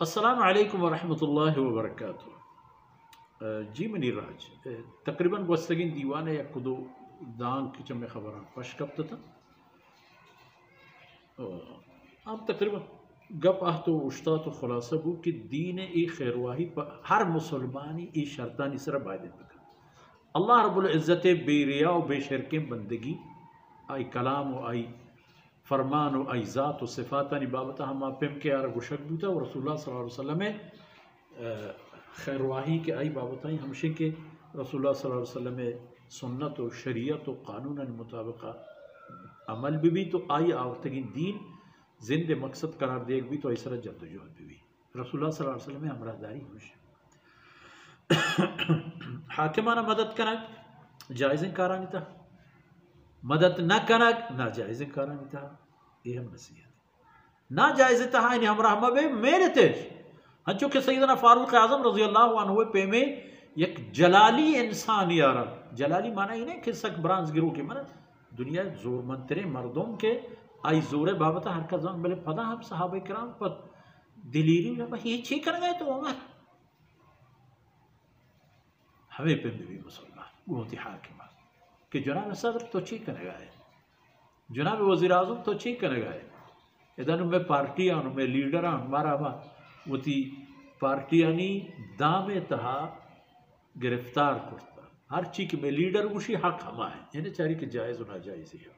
السلام علیکم ورحمۃ اللہ وبرکاتہ جی منیر راج تقریباً گوستگین دیوانه یا کدو دان کی چمے خبران پش کب تھا اب تقریباً گپ آہتو اشتاط و خلاصہ بو کہ دین ای خیرواہی ہر مسلمانی ای شرطانی سر بائدت بکن اللہ رب العزت بے ریا و بے شرکیں بندگی آئی کلام و آئی فرمان و آئی ذات و صفاتانی بابتا ہم پیم کے آرہ گشک بوتا و رسول اللہ صلی اللہ علیہ وسلم خیرواہی کے آئی بابتا ہی ہمشن کے رسول اللہ صلی اللہ علیہ وسلم سنت و شریعت و قانون مطابقہ عمل بھی تو آئی آورتگی دین زند مقصد قرار دے بھی تو ایسا جد و جہد بھی رسول اللہ صلی اللہ علیہ وسلم ہمراہ داری ہوش حاکمانہ مدد کنک جائزیں کارانی تھا مدد نہ کنک ناجائز کارانی تھا یہ ہم نصیحت ناجائز تھا انہیں ہمراہ مبے میرے تیش ہنچو کہ سیدنا فاروق اعظم رضی اللہ عنہ پہ میں یک جلالی انسان یارا جلالی معنی ہی نہیں کہ سک برانز گرو کے من دنیا زور منترے مردوں کے آئی زور بابتا ہر کا زمان بلے پدا ہم صحابہ کرام پر دلیری ہوئے یہ چھی کر گئے تو عمر ہمیں پہ بھی مسلمان گوتی حاکمان کہ جناب صدر تو چی کرنے گئے جناب وزیر اعظم تو چی کرنے گئے ادھر میں پارٹیاں میں لیڈراں ہمارا وہ تی پارٹیانی دام تہا گرفتار کرتا ہر چیز میں لیڈر وشی حق ہما ہے یعنی چاہیے کہ جائز و ناجائز ہی ہے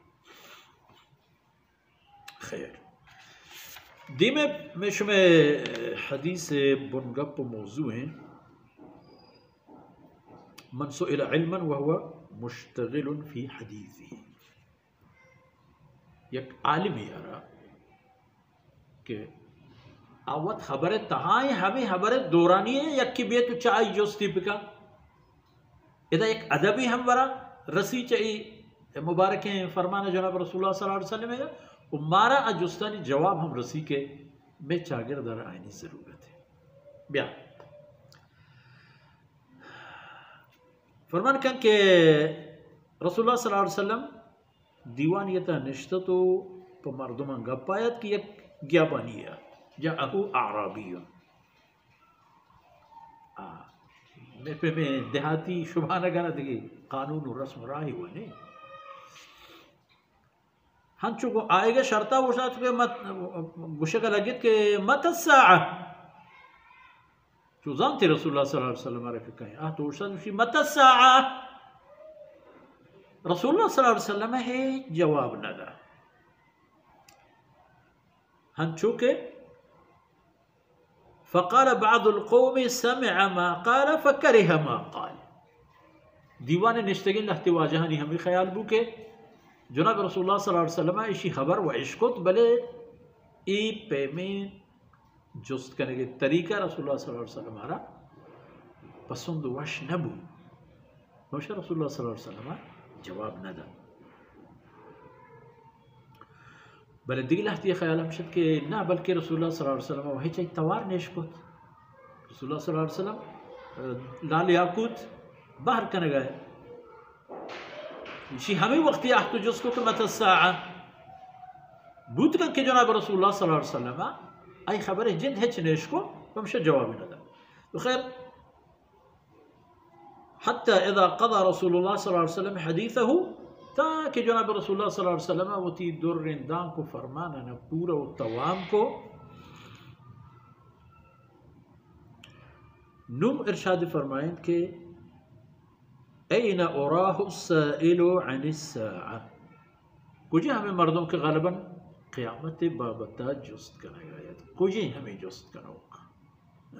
خیر دی میں شمع حدیث بنگپ موضوع ہیں من سئل علما وهو مشتغل فی حدیثی یک عالمی یارا کہ آوت خبر تہائیں ہمیں خبر دورانی ہے یک کی بیتو چاہی جوستی پکا ادھا ایک ادبی ہم ورا رسی چاہی مبارکیں فرمانا جناب رسول اللہ صلی اللہ علیہ وسلم ہے وہ مارا اجستانی جواب ہم رسی کے میں چاگر در آئینی ضرورت ہے بیان فرمان کن کہ رسول اللہ صلی اللہ علیہ وسلم دیوانیتا نشتہ تو پا مردمان گپایت کی یک گیابانی ہے جاءہو اعرابیون میں پہ میں دیہاتی شبہ نگانا دیکھیں قانون و رسم راہی ہوئے نہیں ہنچو کو آئے گا شرطہ وہ شاید کہ گوشہ لگت کہ مت الساعہ جو زانتے رسول اللہ صلی اللہ علیہ وسلم رکھے کہیں تو ارشاد مت الساعہ رسول اللہ صلی اللہ علیہ وسلم ہے جواب نہ دا ہنچو کہ فقال بعض القوم سمع ما قال فكره ما قال دیوان نشتگین لہتی واجہانی ہمیں خیال بو کہ جناب رسول اللہ صلی اللہ علیہ وسلم ایشی خبر و عشقت بلے ای پیمین جست کرنے کے طریقہ رسول اللہ صلی اللہ علیہ وسلم ہمارا پسند وش نبو نوشہ رسول اللہ صلی اللہ علیہ وسلم جواب نہ دا بلے دیگی لحظی خیال ہمشد کہ نہ بلکہ رسول اللہ صلی اللہ علیہ وسلم وہی چاہی توار نیشکت رسول اللہ صلی اللہ علیہ وسلم لال یاقوت باہر کنے گئے اسی ہمیں وقتی احتو جس کو کہ مت الساعہ بود کن کہ جناب رسول اللہ صلی اللہ علیہ وسلم آئی خبر جد ہے چنیش کو ہمشہ جواب نہ دا تو خیر حتی اذا قضى رسول اللہ صلی اللہ علیہ وسلم حدیثہو تاکہ جناب رسول اللہ صلی اللہ علیہ وسلم وہ تی در رندان کو فرمانا نا پورا و توام کو نم ارشاد فرمائیں کہ این اراہ السائل عن الساعہ کجھے ہمیں مردوں کے غالباً قیامت بابتا جست کرنے گا کجھے ہمیں جست کرنے گا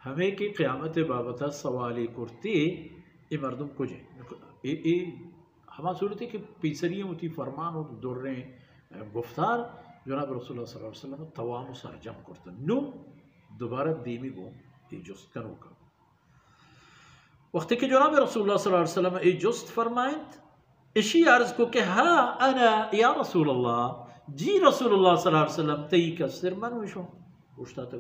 ہمیں کی قیامت بابتا سوالی کرتی یہ مردم کجھے ہما صورت ہے کہ پیسریاں ہوتی فرمان ہو در رہے گفتار جناب رسول اللہ صلی اللہ علیہ وسلم توام سر جمع کرتا نو دوبارہ دیمی گو یہ جست کرنے گا وقت کہ جناب رسول اللہ صلی اللہ علیہ وسلم یہ جست فرمائیں اسی عرض کو کہ ہاں انا یا رسول اللہ جی رسول اللہ صلی اللہ علیہ وسلم تی کسر منوشوں پوچھتا تھا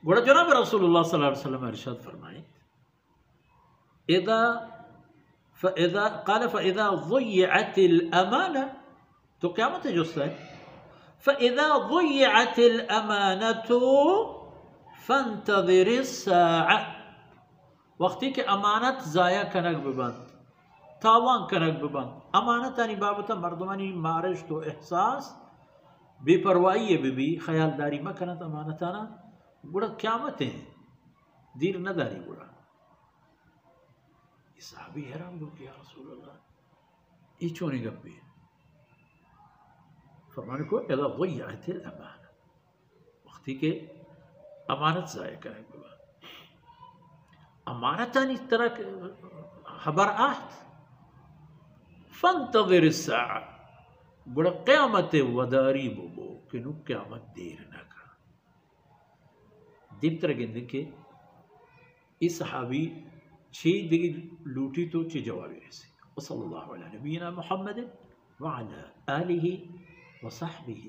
گوڑا جناب رسول اللہ صلی اللہ علیہ وسلم ارشاد فرمائیں قال فإذا ضيعت الأمانة تو قیامت جست ہے فَإِذَا ضُيِّعَتِ الْأَمَانَةُ فَانْتَظِرِ السَّاعَةَ، وقتی کہ امانت ضائع کنک ببند، تاوان کنک ببند، امانتانی بابتا مردمانی مارشت و احساس بے پروائی بی خیالداری مکنت امانتانا گوڑا قیامتیں دیر نہ داری گوڑا. یہ صحابی حیران ہو کہ یا رسول اللہ یہ چونے گپی؟ فرمانے کو اذا ضیعت الامانہ، وقتی کہ امانت ضائع کرنے کے بعد امانتانی اس طرح خبر آت فانتظر الساعہ، گوڑا قیامت وداری بو کہ نو قیامت دیر نہ کا. دیم طرح گندن کہ اس صحابی چھ دیگی لوٹی تو چھ جوابی رسی. وصلی اللہ علیہ نبینا محمد وعلى آلہ وصحبہ